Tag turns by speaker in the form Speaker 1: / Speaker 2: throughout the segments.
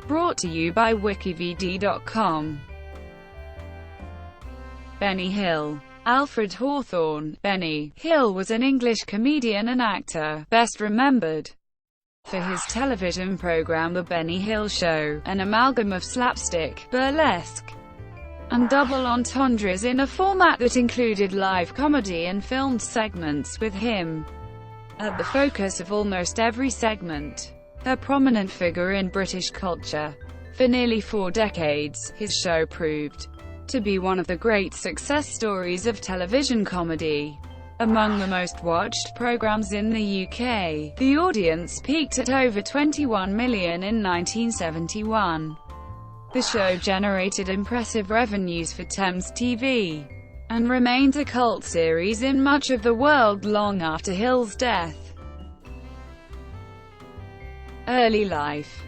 Speaker 1: Brought to you by WikiVidi.com. Benny Hill. Alfred Hawthorne. Benny Hill was an English comedian and actor, best remembered for his television program The Benny Hill Show, an amalgam of slapstick, burlesque, and double entendres in a format that included live comedy and filmed segments with him at the focus of almost every segment. A prominent figure in British culture for nearly 4 decades, his show proved to be one of the great success stories of television comedy. Among the most watched programs in the UK, the audience peaked at over 21 million in 1971. The show generated impressive revenues for Thames TV, and remains a cult series in much of the world long after Hill's death. Early life.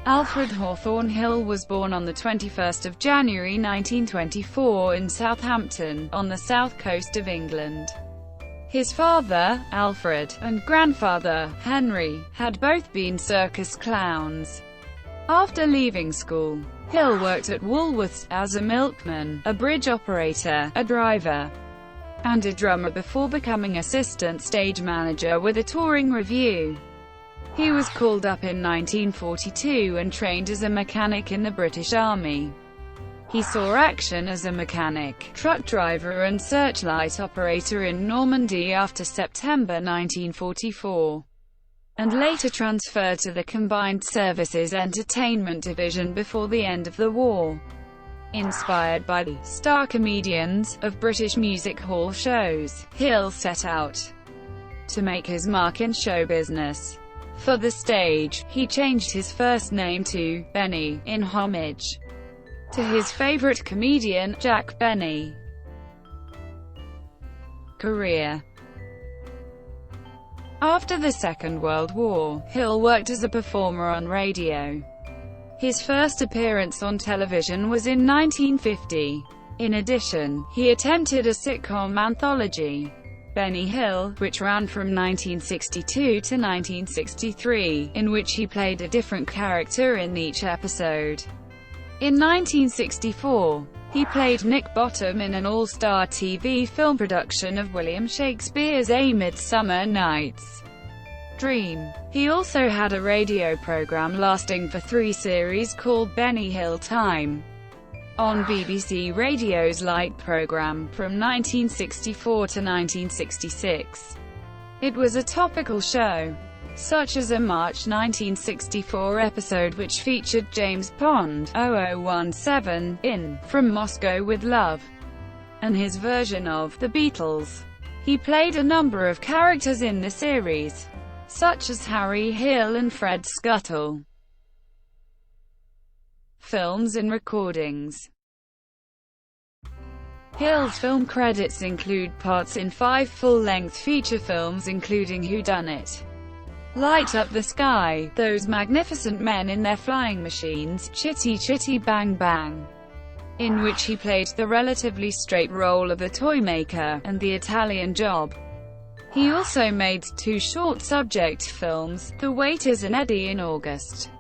Speaker 1: Alfred Hawthorne Hill was born on the 21st of January 1924 in Southampton, on the south coast of England. His father, Alfred, and grandfather, Henry, had both been circus clowns. After leaving school, Hill worked at Woolworths as a milkman, a bridge operator, a driver, and a drummer before becoming assistant stage manager with a touring revue. He was called up in 1942 and trained as a mechanic in the British Army. He saw action as a mechanic, truck driver and searchlight operator in Normandy after September 1944, and later transferred to the Combined Services Entertainment Division before the end of the war. Inspired by the star comedians of British music hall shows, Hill set out to make his mark in show business. For the stage, he changed his first name to Benny, in homage to his favorite comedian, Jack Benny. Career. After the Second World War, Hill worked as a performer on radio. His first appearance on television was in 1950. In addition, he attempted a sitcom anthology, Benny Hill, which ran from 1962 to 1963, in which he played a different character in each episode. In 1964, he played Nick Bottom in an all-star TV film production of William Shakespeare's A Midsummer Night's Dream. He also had a radio program lasting for 3 series called Benny Hill Time on BBC Radio's Light programme from 1964 to 1966. It was a topical show, such as a March 1964 episode which featured James Pond 0017 in From Moscow with Love, and his version of The Beatles. He played a number of characters in the series, such as Harry Hill and Fred Scuttle. Films and recordings. Hill's film credits include parts in 5 full-length feature films including Whodunit, Light Up the Sky, Those Magnificent Men in Their Flying Machines, Chitty Chitty Bang Bang, in which he played the relatively straight role of the toymaker, and The Italian Job. He also made 2 short subject films, The Waiters and Eddie in August,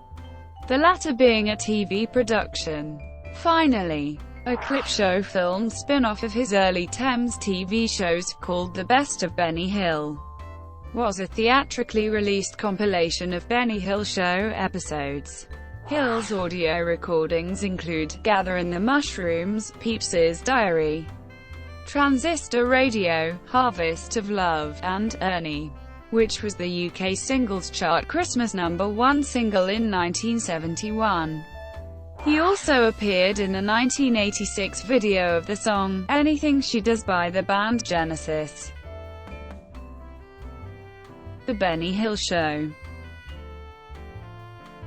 Speaker 1: the latter being a TV production. Finally, a clip show film spin-off of his early Thames TV shows, called The Best of Benny Hill, was a theatrically released compilation of Benny Hill Show episodes. Hill's audio recordings include Gathering the Mushrooms, Pepys's Diary, Transistor Radio, Harvest of Love, and Ernie, which was the UK Singles Chart Christmas #1 single in 1971. He also appeared in the 1986 video of the song, Anything She Does by the band Genesis. The Benny Hill Show.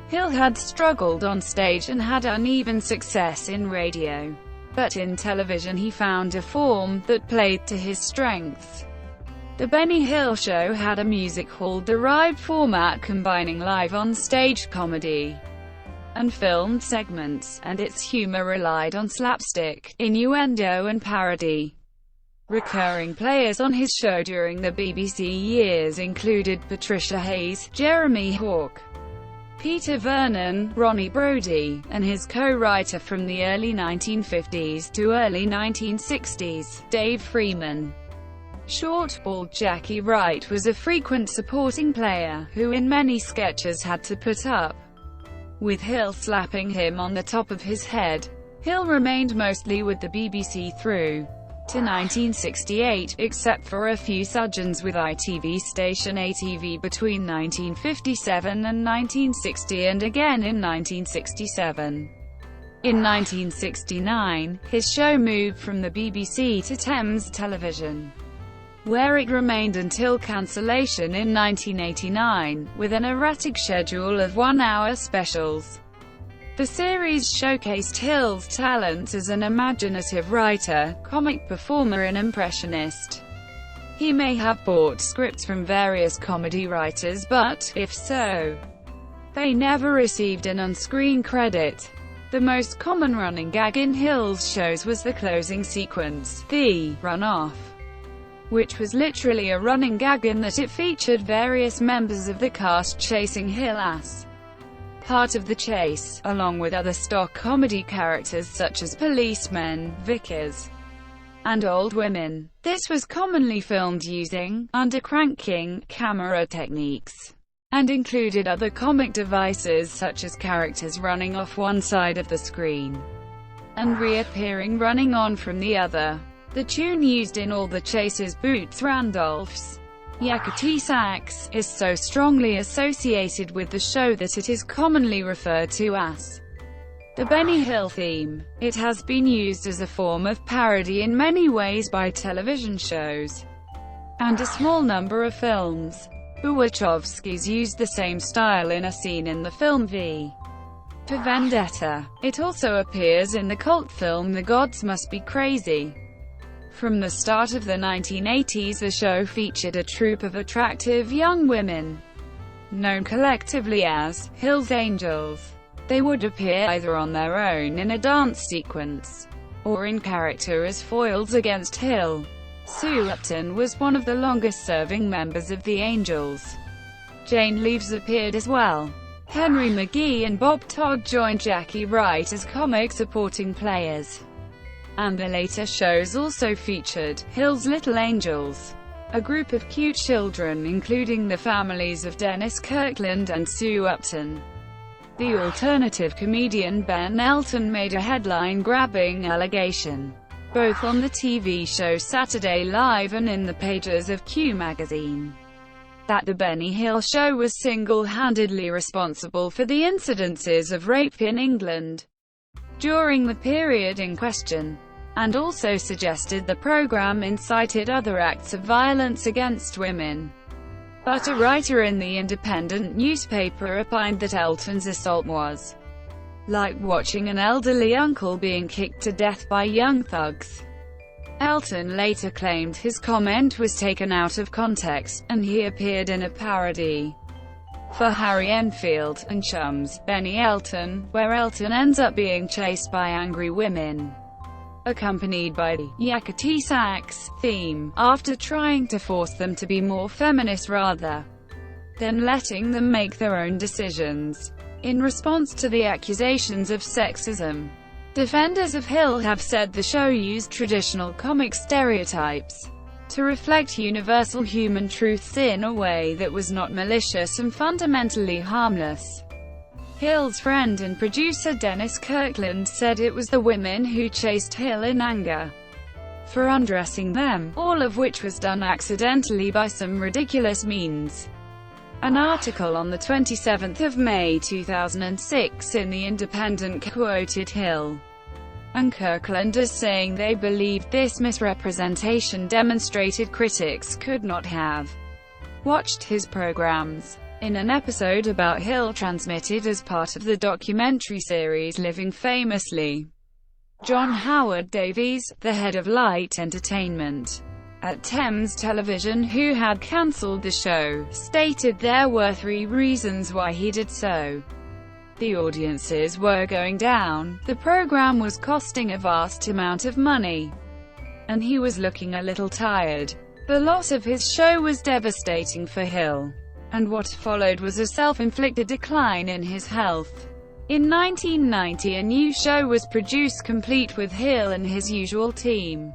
Speaker 1: Hill had struggled on stage and had uneven success in radio, but in television he found a form that played to his strengths. The Benny Hill Show had a music hall-derived format combining live on-stage comedy and filmed segments, and its humor relied on slapstick, innuendo and parody. Recurring players on his show during the BBC years included Patricia Hayes, Jeremy Hawke, Peter Vernon, Ronnie Brody, and his co-writer from the early 1950s to early 1960s, Dave Freeman. Short, bald Jackie Wright was a frequent supporting player, who in many sketches had to put up with Hill slapping him on the top of his head. Hill remained mostly with the BBC through to 1968, except for a few sojourns with ITV station ATV between 1957 and 1960 and again in 1967. In 1969, his show moved from the BBC to Thames Television, where it remained until cancellation in 1989, with an erratic schedule of one-hour specials. The series showcased Hill's talents as an imaginative writer, comic performer and impressionist. He may have bought scripts from various comedy writers but, if so, they never received an on-screen credit. The most common running gag in Hill's shows was the closing sequence, the run-off, which was literally a running gag in that it featured various members of the cast chasing Hill as part of the chase, along with other stock comedy characters such as policemen, vicars, and old women. This was commonly filmed using undercranking camera techniques, and included other comic devices such as characters running off one side of the screen and reappearing running on from the other. The tune used in all the chases, Boots Randolph's Yakety Sax, is so strongly associated with the show that it is commonly referred to as the Benny Hill theme. It has been used as a form of parody in many ways by television shows and a small number of films. The Wachowskis used the same style in a scene in the film V for Vendetta. It also appears in the cult film The Gods Must Be Crazy. From the start of the 1980s, the show featured a troupe of attractive young women, known collectively as Hill's Angels. They would appear either on their own in a dance sequence, or in character as foils against Hill. Sue Upton was one of the longest-serving members of the Angels. Jane Leeves appeared as well. Henry McGee and Bob Todd joined Jackie Wright as comic supporting players. And the later shows also featured Hill's Little Angels, a group of cute children including the families of Dennis Kirkland and Sue Upton. The alternative comedian Ben Elton made a headline-grabbing allegation, both on the TV show Saturday Live and in the pages of Q magazine, that the Benny Hill Show was single-handedly responsible for the incidences of rape in England during the period in question, and also suggested the program incited other acts of violence against women. But a writer in the Independent newspaper opined that Elton's assault was like watching an elderly uncle being kicked to death by young thugs. Elton later claimed his comment was taken out of context, and he appeared in a parody for Harry Enfield and Chums, Benny Elton, where Elton ends up being chased by angry women, accompanied by the Yakety Sax theme, after trying to force them to be more feminist rather than letting them make their own decisions. In response to the accusations of sexism, defenders of Hill have said the show used traditional comic stereotypes to reflect universal human truths in a way that was not malicious and fundamentally harmless. Hill's friend and producer Dennis Kirkland said it was the women who chased Hill in anger for undressing them, all of which was done accidentally by some ridiculous means. An article on the 27th of May 2006 in The Independent quoted Hill and Kirkland as saying they believed this misrepresentation demonstrated critics could not have watched his programs. In an episode about Hill transmitted as part of the documentary series Living Famously, John Howard Davies, the head of Light Entertainment at Thames Television, who had cancelled the show, stated there were 3 reasons why he did so. The audiences were going down, the program was costing a vast amount of money, and he was looking a little tired. The loss of his show was devastating for Hill. and what followed was a self-inflicted decline in his health. In 1990, a new show was produced complete with Hill and his usual team,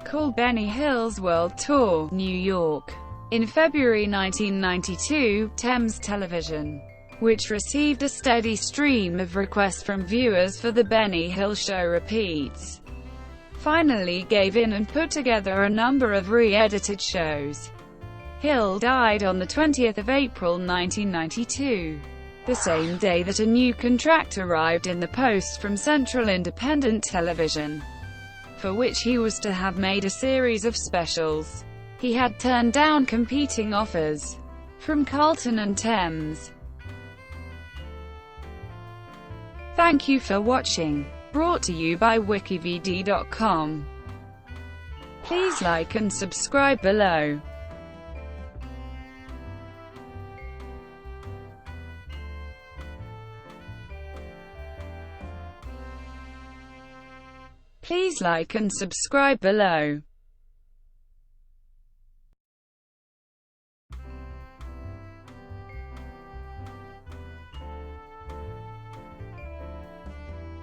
Speaker 1: called Benny Hill's World Tour, New York. In February 1992, Thames Television, which received a steady stream of requests from viewers for the Benny Hill Show repeats, finally gave in and put together a number of re-edited shows. Hill died on the 20th of April 1992, the same day that a new contract arrived in the post from Central Independent Television, for which he was to have made a series of specials. He had turned down competing offers from Carlton and Thames. Thank you for watching. Brought to you by WikiVidi.com. Please like and subscribe below. Please like and subscribe below.